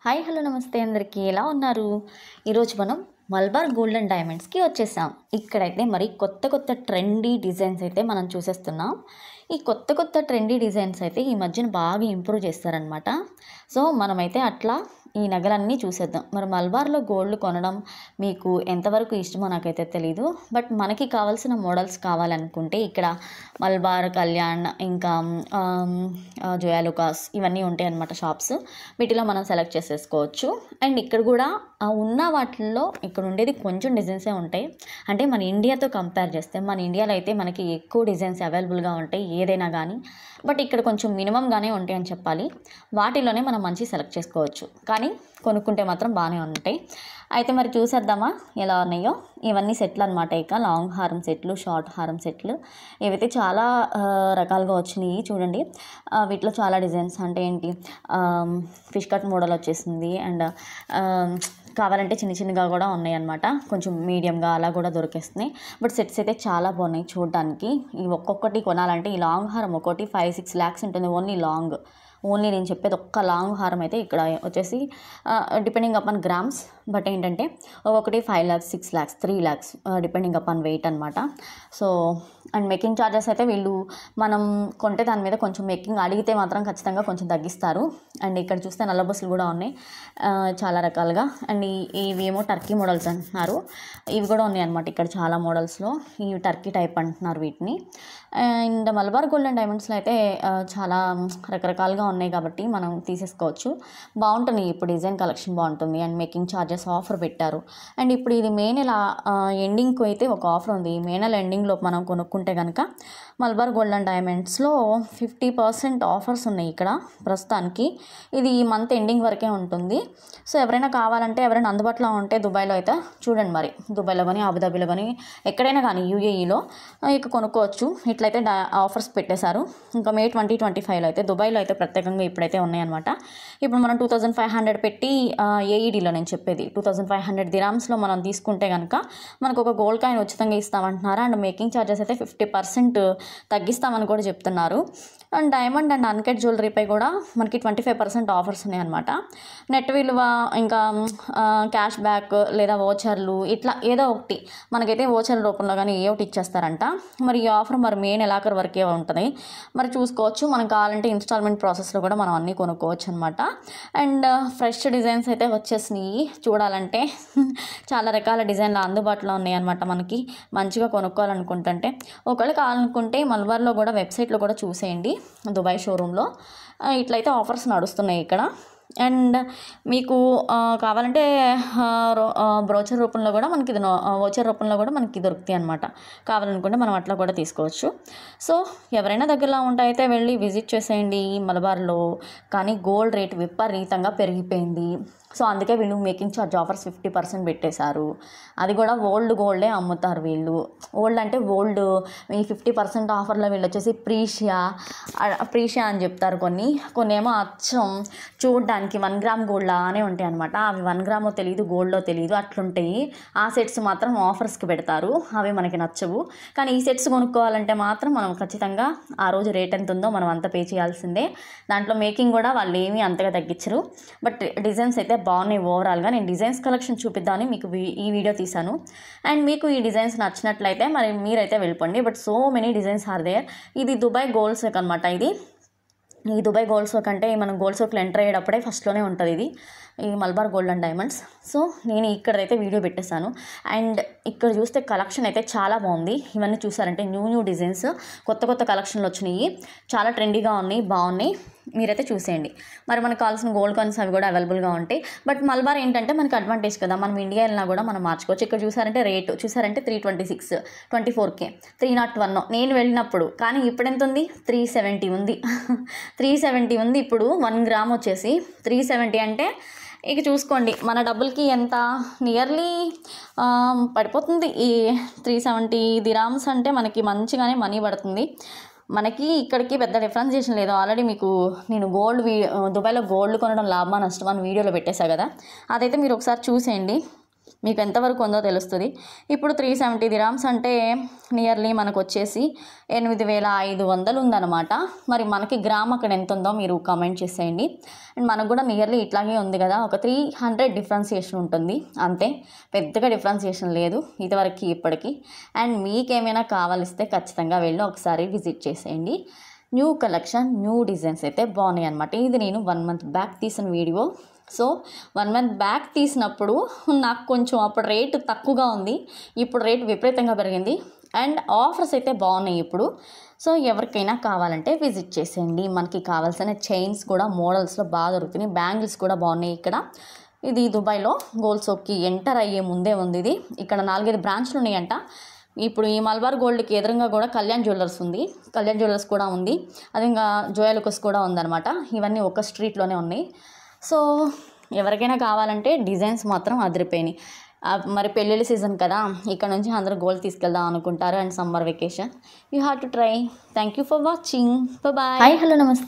Hi hello నమస్తే అందరికీ ఎలా ఉన్నారు? ఈరోజు మనం మల్బార్ గోల్డ్ అండ్ డైమండ్స్కి వచ్చేసాం. ఇక్కడైతే మరి కొత్త ట్రెండీ డిజైన్స్ అయితే మనం చూసేస్తున్నాం. ఈ కొత్త ట్రెండీ డిజైన్స్ అయితే ఈ మధ్యన బాగా ఇంప్రూవ్ చేస్తారనమాట. సో మనమైతే అట్లా ఈ నగలన్నీ చూసేద్దాం. మరి మల్బార్లో గోల్డ్ కొనడం మీకు ఎంతవరకు ఇష్టమో నాకైతే తెలీదు. బట్ మనకి కావాల్సిన మోడల్స్ కావాలనుకుంటే ఇక్కడ మల్బార్, కళ్యాణ్, ఇంకా జోయాలుకాస్ ఇవన్నీ ఉంటాయి అన్నమాట షాప్స్. వీటిలో మనం సెలెక్ట్ చేసేసుకోవచ్చు. అండ్ ఇక్కడ కూడా ఉన్న వాటిల్లో ఇక్కడ ఉండేది కొంచెం డిజైన్సే ఉంటాయి. అంటే మన ఇండియాతో కంపేర్ చేస్తే మన ఇండియాలో అయితే మనకి ఎక్కువ డిజైన్స్ అవైలబుల్గా ఉంటాయి ఏదైనా కానీ. బట్ ఇక్కడ కొంచెం మినిమంగానే ఉంటాయి అని చెప్పాలి. వాటిలోనే మనం మంచి సెలెక్ట్ చేసుకోవచ్చు, కానీ కొనుక్కుంటే మాత్రం బాగానే ఉంటాయి. అయితే మరి చూసేద్దామా ఎలా ఉన్నాయో. ఇవన్నీ సెట్లు అనమాట. ఇక లాంగ్ హారం సెట్లు, షార్ట్ హారం సెట్లు ఇవైతే చాలా రకాలుగా వచ్చినాయి చూడండి. వీటిలో చాలా డిజైన్స్ అంటే ఏంటి, ఫిష్ కట్ మోడల్ వచ్చేసింది. అండ్ కావాలంటే చిన్నగా కూడా ఉన్నాయి అన్నమాట. కొంచెం మీడియంగా అలా కూడా దొరికేస్తున్నాయి. బట్ సెట్స్ అయితే చాలా బాగున్నాయి చూడడానికి. ఈ ఒక్కొక్కటి కొనాలంటే ఈ లాంగ్ హారం ఒకటి 5-6 lakhs ఉంటుంది. ఓన్లీ నేను చెప్పేది ఒక్క లాంగ్ హారం అయితే ఇక్కడ వచ్చేసి డిపెండింగ్ అపాన్ గ్రామ్స్. బట్ ఏంటంటే ఒకటి 5 lakhs, 6 lakhs, 3 lakhs depending upon weight అనమాట. సో అండ్ మేకింగ్ ఛార్జెస్ అయితే వీళ్ళు మనం కొంటే దాని మీద కొంచెం మేకింగ్ అడిగితే మాత్రం ఖచ్చితంగా కొంచెం తగ్గిస్తారు. అండ్ ఇక్కడ చూస్తే నల్ల బస్సులు కూడా ఉన్నాయి చాలా రకాలుగా. అండ్ ఇవేమో టర్కీ మోడల్స్ అంటున్నారు. ఇవి కూడా ఉన్నాయి అనమాట ఇక్కడ చాలా మోడల్స్లో. ఇవి టర్కీ టైప్ అంటున్నారు వీటిని. అండ్ మల్బార్ గోల్డ్ అండ్ డైమండ్స్లో అయితే చాలా రకరకాలుగా ఉన్నాయి కాబట్టి మనం తీసేసుకోవచ్చు. బాగుంటుంది ఇప్పుడు డిజైన్ కలెక్షన్ బాగుంటుంది. అండ్ మేకింగ్ ఛార్జెస్ ఆఫర్ పెట్టారు. అండ్ ఇప్పుడు ఇది మే నెల ఎండింగ్కి అయితే ఒక ఆఫర్ ఉంది. మే నెల ఎండింగ్లో మనం కొనుక్కుంటే కనుక మల్బార్ గోల్డ్ అండ్ డైమండ్స్లో 50% ఆఫర్స్ ఉన్నాయి ఇక్కడ ప్రస్తుతానికి. ఇది ఈ మంత్ ఎండింగ్ వరకే ఉంటుంది. సో ఎవరైనా కావాలంటే ఎవరైనా అందుబాటులో ఉంటే దుబాయ్లో అయితే చూడండి, మరి దుబాయ్లో కానీ అబుదాబీలో కానీ ఎక్కడైనా కానీ యూఏఈలో ఇక కొనుక్కోవచ్చు. ఇట్లయితే ఆఫర్స్ పెట్టేశారు. ఇంకా మే 2025లో అయితే దుబాయ్లో అయితే ప్రత్యేకంగా ఇప్పుడైతే ఉన్నాయన్నమాట. ఇప్పుడు మనం 2500 పెట్టి ఏఈడీలో నేను చెప్పేది 2500 దిరామ్స్లో మనం తీసుకుంటే కనుక మనకు ఒక గోల్డ్ కాయిన్ ఉచితంగా ఇస్తామంటున్నారు. అండ్ మేకింగ్ ఛార్జెస్ అయితే 50% తగ్గిస్తామని కూడా చెప్తున్నారు. అండ్ డైమండ్ అండ్ అన్కట్ జ్యువెలరీపై కూడా మనకి 25% ఆఫర్స్ ఉన్నాయన్నమాట. నెట్ విలువ, ఇంకా క్యాష్ బ్యాక్ లేదా ఓచర్లు, ఇట్లా ఏదో ఒకటి మనకైతే ఓచర్ల రూపంలో కానీ ఏ ఒకటి ఇచ్చేస్తారంట. మరి ఈ ఆఫర్ మరి మే నెలాఖరు వరకే ఉంటుంది. మరి చూసుకోవచ్చు. మనం కావాలంటే ఇన్స్టాల్మెంట్ ప్రాసెస్లో కూడా మనం అన్నీ కొనుక్కోవచ్చు అనమాట. అండ్ ఫ్రెష్ డిజైన్స్ అయితే వచ్చేసినాయి. చూడాలంటే చాలా రకాల డిజైన్లు అందుబాటులో ఉన్నాయి అనమాట. మనకి మంచిగా కొనుక్కోవాలనుకుంటుంటే ఒకవేళ కావాలనుకుంటే మల్బార్లో కూడా వెబ్సైట్లో కూడా చూసేయండి, దుబాయ్ షోరూంలో ఇట్లయితే ఆఫర్స్ నడుస్తున్నాయి ఇక్కడ. అండ్ మీకు కావాలంటే బ్రోచర్ రూపంలో కూడా మనకి ఇది ఓచర్ రూపంలో కూడా మనకి దొరుకుతాయి అనమాట. కావాలనుకుంటే మనం అట్లా కూడా తీసుకోవచ్చు. సో ఎవరైనా దగ్గరలో ఉంటే అయితే వెళ్ళి విజిట్ చేసేయండి మలబార్లో. కానీ గోల్డ్ రేట్ విపరీతంగా పెరిగిపోయింది. సో అందుకే వీళ్ళు మేకింగ్ ఛార్జ్ ఆఫర్స్ 50% పెట్టేశారు. అది కూడా ఓల్డ్ గోల్డే అమ్ముతారు వీళ్ళు. ఓల్డ్ అంటే ఓల్డ్ ఈ 50% ఆఫర్లో వీళ్ళు వచ్చేసి ప్రీషియా అని చెప్తారు. కొన్ని ఏమో అచ్చం చూడడానికి 1 గ్రామ్ గోల్డ్ లానే ఉంటాయి అనమాట. అవి 1 గ్రామో తెలియదు, గోల్డ్లో తెలియదు, అట్లుంటాయి. ఆ సెట్స్ మాత్రం ఆఫర్స్కి పెడతారు. అవి మనకి నచ్చవు. కానీ ఈ సెట్స్ కొనుక్కోవాలంటే మాత్రం మనం ఖచ్చితంగా ఆ రోజు రేట్ ఎంత ఉందో మనం అంత పే చేయాల్సిందే. దాంట్లో మేకింగ్ కూడా వాళ్ళు ఏమీ అంతగా తగ్గించరు. బట్ డిజైన్స్ అయితే బాగున్నాయి. ఓవరాల్గా నేను డిజైన్స్ కలెక్షన్ చూపిద్దామని మీకు ఈ వీడియో తీశాను. అండ్ మీకు ఈ డిజైన్స్ నచ్చినట్లయితే మరి మీరైతే వెళ్ళిపోండి. But so many designs are there. ఇది దుబాయ్ గోల్డ్ సోక్ అనమాట. ఈ దుబాయ్ గోల్డ్ సోక్ అంటే మనం గోల్డ్ సోక్లో ఎంటర్ అయ్యేటప్పుడే ఫస్ట్లోనే ఉంటుంది ఇది ఈ Malabar gold and diamonds. So నేను ఇక్కడైతే వీడియో పెట్టేశాను. అండ్ ఇక్కడ చూస్తే కలెక్షన్ అయితే చాలా బాగుంది. ఇవన్నీ చూసారంటే న్యూ డిజైన్స్, కొత్త కలెక్షన్లు వచ్చినాయి. చాలా ట్రెండీగా ఉన్నాయి, బాగున్నాయి. మీరైతే చూసేయండి. మరి మనకు కావాల్సిన గోల్డ్ కాయిన్స్ అవి కూడా అవైలబుల్గా ఉంటాయి. బట్ మల్బార్ ఏంటంటే మనకి అడ్వాంటేజ్ కదా, మనం ఇండియా వెళ్ళినా కూడా మనం మార్చుకోవచ్చు. ఇక్కడ చూసారంటే రేటు చూసారంటే 326, 24K, 301 నేను వెళ్ళినప్పుడు. కానీ ఇప్పుడు ఎంత ఉంది? 370 ఉంది. 370 ఉంది ఇప్పుడు. 1 గ్రామ్ వచ్చేసి 370 అంటే ఇక చూసుకోండి మన డబ్బులకి ఎంత నియర్లీ పడిపోతుంది. ఈ 370 దిరామ్స్ అంటే మనకి మంచిగానే మనీ పడుతుంది. మనకి ఇక్కడికి పెద్ద డిఫరెన్సియేషన్ లేదు. ఆల్రెడీ మీకు నేను దుబాయ్లో గోల్డ్ కొనడం లాభమా నష్టమా అని వీడియోలో పెట్టేశా కదా, అదైతే మీరు ఒకసారి చూసేయండి. మీకు ఎంతవరకు ఉందో తెలుస్తుంది. ఇప్పుడు 370 దిరామ్స్ అంటే నియర్లీ మనకు వచ్చేసి 8500 ఉందన్నమాట. మరి మనకి గ్రామ్ అక్కడ ఎంత ఉందో మీరు కామెంట్ చేసేయండి. అండ్ మనకు కూడా నియర్లీ ఇట్లాగే ఉంది కదా, ఒక 300 డిఫరెన్సియేషన్ ఉంటుంది అంతే, పెద్దగా డిఫరెన్సియేషన్ లేదు ఇదివరకు ఇప్పటికి. అండ్ మీకేమైనా కావాలిస్తే ఖచ్చితంగా వెళ్ళి ఒకసారి విజిట్ చేసేయండి. న్యూ కలెక్షన్, న్యూ డిజైన్స్ అయితే బాగున్నాయి అనమాట. ఇది నేను 1 మంత్ బ్యాక్ తీసిన వీడియో. సో 1 మంత్ బ్యాక్ తీసినప్పుడు నాకు కొంచెం అప్పుడు రేటు తక్కువగా ఉంది, ఇప్పుడు రేటు విపరీతంగా పెరిగింది. అండ్ ఆఫర్స్ అయితే బాగున్నాయి ఇప్పుడు. సో ఎవరికైనా కావాలంటే విజిట్ చేసేయండి. మనకి కావాల్సిన చైన్స్ కూడా మోడల్స్లో బాగా దొరుకుతున్నాయి, బ్యాంగిల్స్ కూడా బాగున్నాయి. ఇక్కడ ఇది దుబాయ్లో గోల్డ్ సోప్కి ఎంటర్ అయ్యే ముందే ఉంది ఇది. ఇక్కడ 4-5 బ్రాంచ్లు ఉన్నాయంట. ఇప్పుడు ఈ మలబార్ గోల్డ్కి ఎదురుగా కూడా కళ్యాణ్ జ్యువెలర్స్ ఉంది, కళ్యాణ్ జ్యువెలర్స్ కూడా ఉంది, అది ఇంకా జోయాలుకస్ కూడా ఉందన్నమాట. ఇవన్నీ ఒక స్ట్రీట్లోనే ఉన్నాయి. సో ఎవరికైనా కావాలంటే డిజైన్స్ మాత్రం అదిరిపోయినాయి. మరి పెళ్ళిళ్ళ సీజన్ కదా, ఇక్కడ నుంచి అందరూ గోల్డ్ తీసుకెళ్దాం అనుకుంటారు. And summer vacation, you have to try. Thank you for watching. Bye. Hi, hello, నమస్తే.